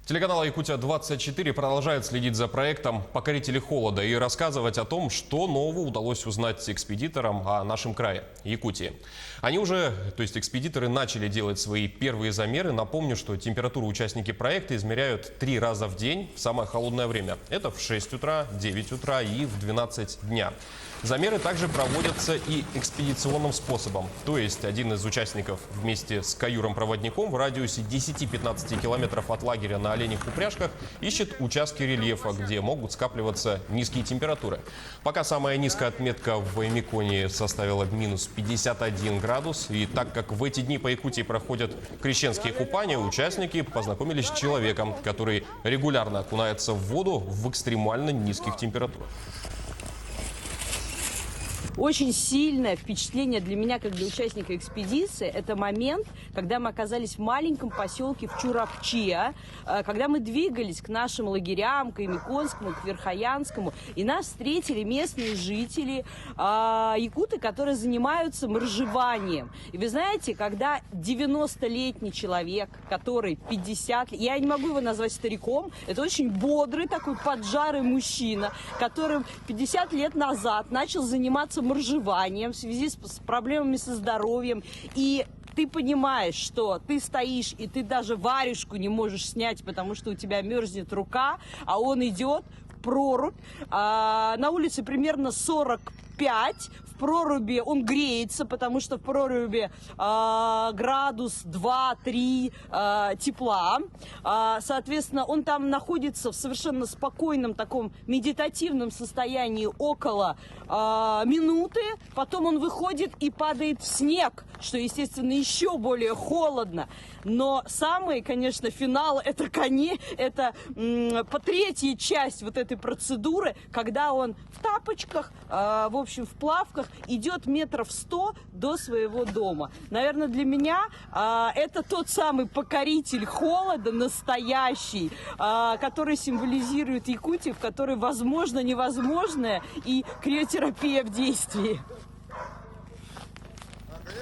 Телеканал «Якутия-24» продолжает следить за проектом «Покорители холода» и рассказывать о том, что нового удалось узнать экспедиторам о нашем крае, Якутии. Они уже, то есть экспедиторы, начали делать свои первые замеры. Напомню, что температуру участники проекта измеряют 3 раза в день в самое холодное время. Это в 6 утра, 9 утра и в 12 дня. Замеры также проводятся и экспедиционным способом. То есть один из участников вместе с каюром-проводником в радиусе 10-15 километров от лагеря на оленях упряжках ищет участки рельефа, где могут скапливаться низкие температуры. Пока самая низкая отметка в Ваймиконе составила минус 51 градус. И так как в эти дни по Якутии проходят крещенские купания, участники познакомились с человеком, который регулярно окунается в воду в экстремально низких температурах. Очень сильное впечатление для меня, как для участника экспедиции, это момент, когда мы оказались в маленьком поселке в Чурапче, когда мы двигались к нашим лагерям, к Ямиконскому, к Верхоянскому, и нас встретили местные жители, якуты, которые занимаются моржеванием. И вы знаете, когда 90-летний человек, который 50 лет, я не могу его назвать стариком, это очень бодрый такой поджарый мужчина, который 50 лет назад начал заниматься моржеванием в связи с проблемами со здоровьем. И ты понимаешь, что ты стоишь, и ты даже варежку не можешь снять, потому что у тебя мерзнет рука, а он идет в прорубь. На улице примерно 45. В проруби он греется, потому что в проруби градус 2-3 тепла. Соответственно, он там находится в совершенно спокойном таком медитативном состоянии около минуты. Потом он выходит и падает в снег, что, естественно, еще более холодно. Но самый, конечно, финал, это по третья часть вот этой процедуры, когда он в тапочках, в общем, в плавках, идет метров 100 до своего дома. Наверное, для меня это тот самый покоритель холода, настоящий, который символизирует Якутию, в которой возможно невозможное и криотерапия в действии.